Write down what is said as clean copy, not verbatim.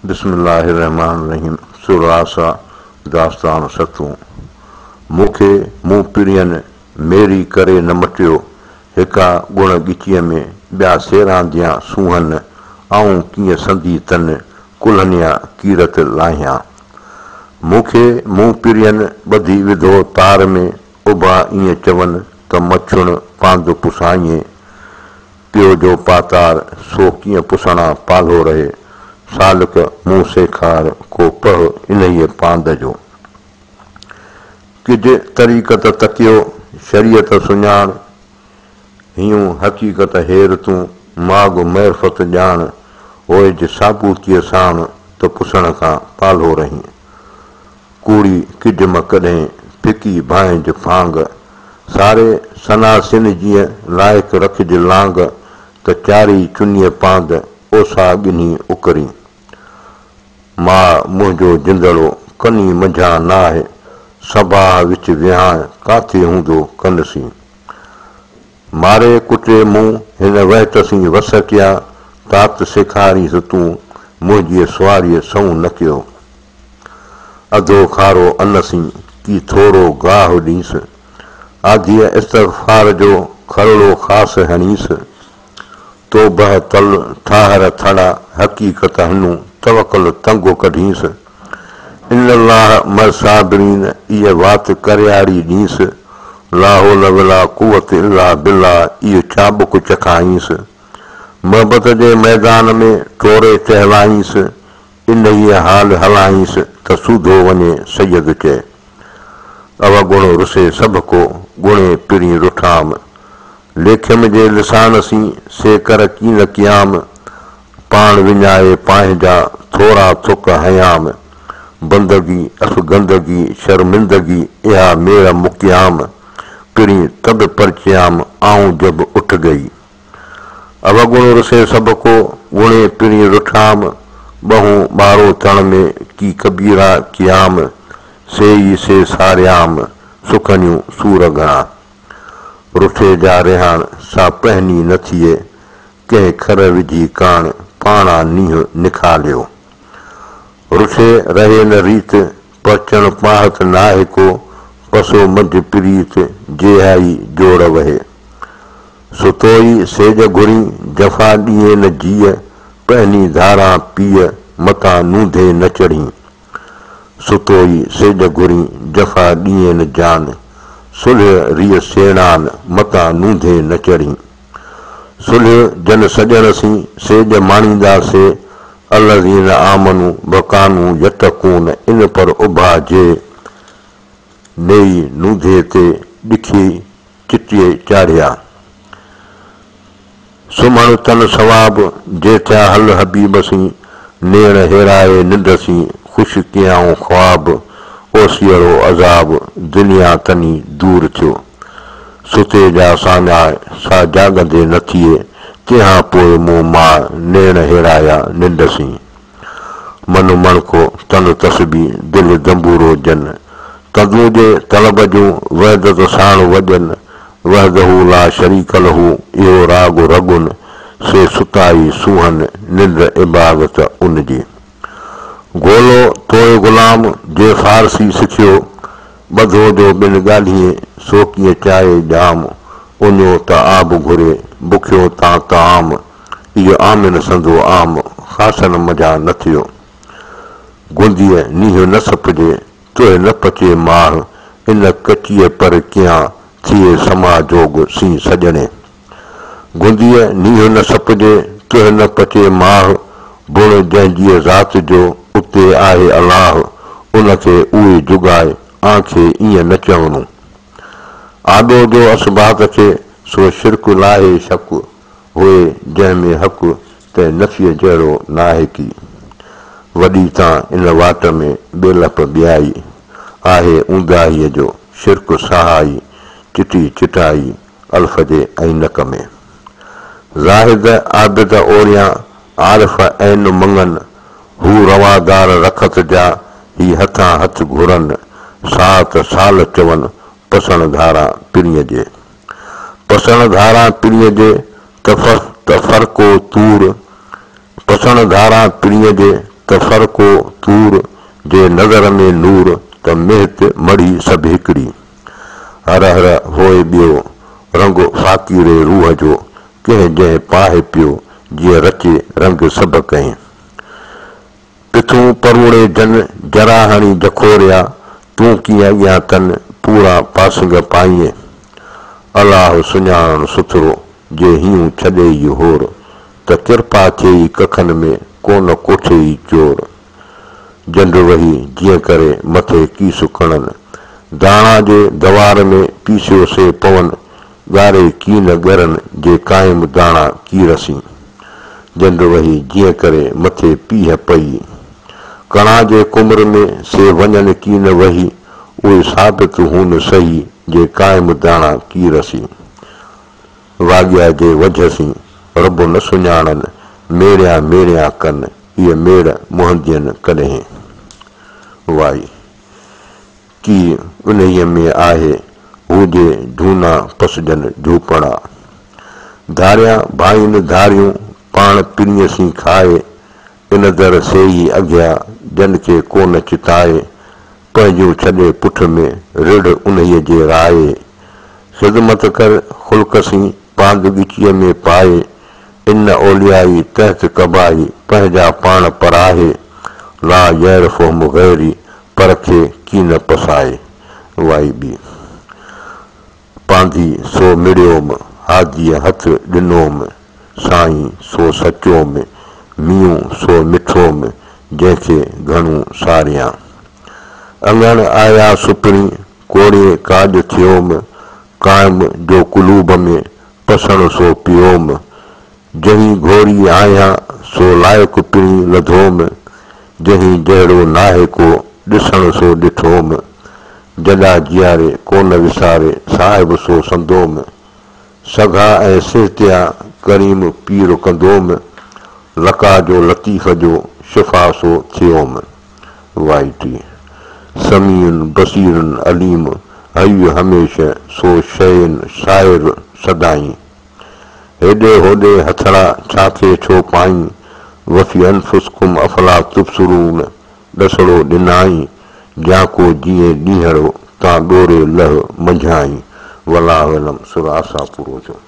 बिस्मिल्लाहिर्रहमानिर्रहीम। सुरासा दास्तान सतूं। मूंखे मूं पिड़ियनि मेरी करे न मटियो, हिका गुण ॻिचीअ में ॿिया सेरांदियां सूहनि, आऊं कीअं संधी तन कुल्हनिया कीरत लाहियां। मूंखे मूं पिड़ियनि ॿधी विधो तार में, उभा ईअं चवनि त मछुण पांद पुसाईं, पियो जो पातार सो कीअं पुसणा पालो रहे, सालिक मूं सेखार को पढ़ इन्हीअ पांद जो। किज तरीक़त तकियो शरीयत सुञाण, हियूं हक़ीक़त हेर तूं माग मैरफत ॼाण, ओइज साबूतीअ साण त पुसण खां पालो रही। कूड़ी किज मां कॾहिं फिकी भांइज फांग, सारे सनासिन जीअं लाइक़ रखिज लांग, त चारी चुनीअ पांद ओसा ॻिनी उकरी। मां मुंहिंजो जिंदड़ो कनी मंझां नाहे, सभा विच विहां काथे हूंदो कनसी। मारे कुटे मूं हिन वहतसीं वस कया, तात सेखारीस तूं मुंहिंजी सुवारीअ सऊं न कयो। अधो खारो अनसीं की थोरो गाह ॾींस, आधीअ इस्तग़फ़ार जो खरड़ो ख़ासि हणीस। तो बह तल ठाहर थड़ा हक़ीक़त हनूं तवकल तंगो कढीस। इन्नल्लाह मरसाबिरीन इहा वात करयाड़ी ॾींस, लाहोल वला कुवत इल्ला बिल्ला इहो चाबुक चखाईंस। मोहबत जे मैदान में टोरे चहलाईंस, इन ई हाल हलाईंस त सूधो वञे सैयद चए। अवगुण रुसे सभ को गुणे पिड़ी रुठाम, लेखियम जे लिसान सी से कर कीन कियाम। पाण विञाए पंहिंजा थोरा थुक हयाम, बंदगी अफ़गंदगी शर्मिंदगी इहा मेरा मुक़ियाम। पिड़ी तब परचियाम आऊं जब उठ गई। अवगुण रुसे सब को गुणे पिड़ी रुठाम, बहु बारो तण में की कबीरा कियाम। से सारियाम सुखनियूं सूर घणा, रुठे जा रिहान सा पहनी न थिए, कंहिं खर विझी कान पाणा नींहुं निखालियो। रुठे रहे न रीत पचण पाहत नाहे को, पसो मंझि प्रीत जेहाई जोड़ वहे। सुतोई सेज घुरी जफ़ा ॾींहे न जीअ, पहनी धारा पीअ मता नूंधे न चढ़ी। सुतोई सेज घुरी जफ़ा ॾींहे न जान, सुलह रिय सेणान मता नूंधे न चढ़ी। सुलह जन सॼण सी सेज माणींदासे, अलज़ीन आमनू बकानू यतकून इन पर उभा जे, नेई नूंधे ते ॾिखी चिटीअ चाढ़िया। सुम्हण तन सवाब जे थिया हल हबीब सी, नेण हेराए निंड सी ख़ुशि कयाऊं ख्वाब। ओसियड़ो अज़ाब दुनिया तनी दूर थियो, सुते जा साञाए सा जाॻंदे न थिए। तंहिंखां पोइ मूं मां नेण हेराया निंड सी। मन मणको तन तस्बी दिलि दंबूरो जन, तंदू जे तलब जूं वहदत साण वॼन। वहदहू ला शरीक लहू इहो राग रगुन, से सुताई सूहन निंड इबादत उन जी। गोलो तोए गुलाम जे फारसी सिखियो, ॿधो जो ॿिन ॻाल्हिए सो कीअं चाहे ॼाम। उञो त आब घुरे बुखियो तां ताम, इहो आमिन संदो आम ख़ासन मज़ा न थियो। गुंदीअ नींहुं न सपिजे तोहे न पचे माह, इन कचीअ पर कीअं थिए समाजोग सी सॼणे। गुंदीअ नींहुं न सपिजे तोहे न पचे माह, बुण जंहिंजी ज़ात जो उते आहे अलाह। उनखे उहे जुगाए आंखे ईअं न चवणो। आॾो जो असबात खे सो शिरक लाहे शक, हुए जंहिंमें हक़ त नफ़ीअ जहिड़ो नाहे की। वॾी तां इन वाट में ॿेलप ॿियाई, आहे ऊंदाहीअ जो शिरक सहाई। चिटी चिटाई अल्फ जे ऐनक में, ज़ाहिद आबिद ओरियां आरिफ़ ऐन मंगन। हू रवादार रखत जा ही हथां हथ घुरनि, सात साल चवनि पसण धारा पिड़ीअ जे। पसण धारा पिड़ीअ जे त फ़र्को तूर, पसण धारा पिड़ीअ जे त त फ़र्को तूर जे नज़र में नूर त मेहत मड़ी सभु हिकिड़ी हर हर होए ॿियो रंग फ़ाक़ीरे रूह जो कंहिं जंहिं पाहे पियो जीअं रचे रंग सभु कंहिं पिथूं परूड़े जन जराहणी जखोरिया तूं कीअं अॻियां तन पूरा पासंग पाईं अलाह सुञाण सुथरो जे हीअं छॾे ई होर त किरपा थिए कखनि में कोन कोठे ई चोर जंड वही जीअं करे मथे कीस खणनि दाणा जे दवार में पीसियो से पवन ॻारे कीन ॻरनि जे क़ाइमु दाणा कीरसी जंड वही जीअं करे मथे पीह पई कणा जे कुमर में से वञनि कीन वही उहे साबित हुन सही जे क़ाइमु दाणा कीरसी वाॻिया जे वझसी रब न सुञाणनि मेड़िया मेड़िया कनि इहे मेड़ मुहंदियनि कॾहिं वाई की उन्हीअ में आहे हुजे ढूना पसजनि झूपड़ा धारिया भाईनि धारियूं पाण पिणीअ सी खाए इन दर से ई अॻियां जन खे कोन चिताए पंहिंजूं छॾे पुठ में रिढ़ उन्हीअ जे राए ख़िदमत कर ख़ुल्क सी पांद ॻिचीअ में पाए इन ओलियाई तहत कबाई पंहिंजा पाण पराहे ला यरफ़ुहुम ग़ैरी पर खे कीन पसाए वाई बि पांधी सो मिड़ियोम हादीअ हथ ॾिनोम साईं सो सचोम मींहं सो मिठोम जंहिंखे घणो सारियां अंगण आया सुपिणी कोड़े काज थियोम क़ाइम जो कुलूब में पसण सो पियोम जहीं घोड़ी आहियां सो लाइक़ पिणी लधोम जहीं जहिड़ो नाहे को ॾिसण सो ॾिठोम जॾा जियारे कोन विसारे साहिब सो संदोम सघा ऐं सिहतिया करीम पीर कंदोम लका जो लतीफ़ जो शिफ़ा सो थियोम वाइटी समीन बसीरन अलीम हई हमेशह सो शयन शाइर सदाई हेॾे होॾे हथड़ा छाखे छो पाई वफ़ी अनफुसकुम अफला तुबसरून ॾसड़ो ॾिनाई जाको जीअं ॾींहड़ो तां ॾोरे लह मंझाई वला वलम सुर आसा पूरो थियो।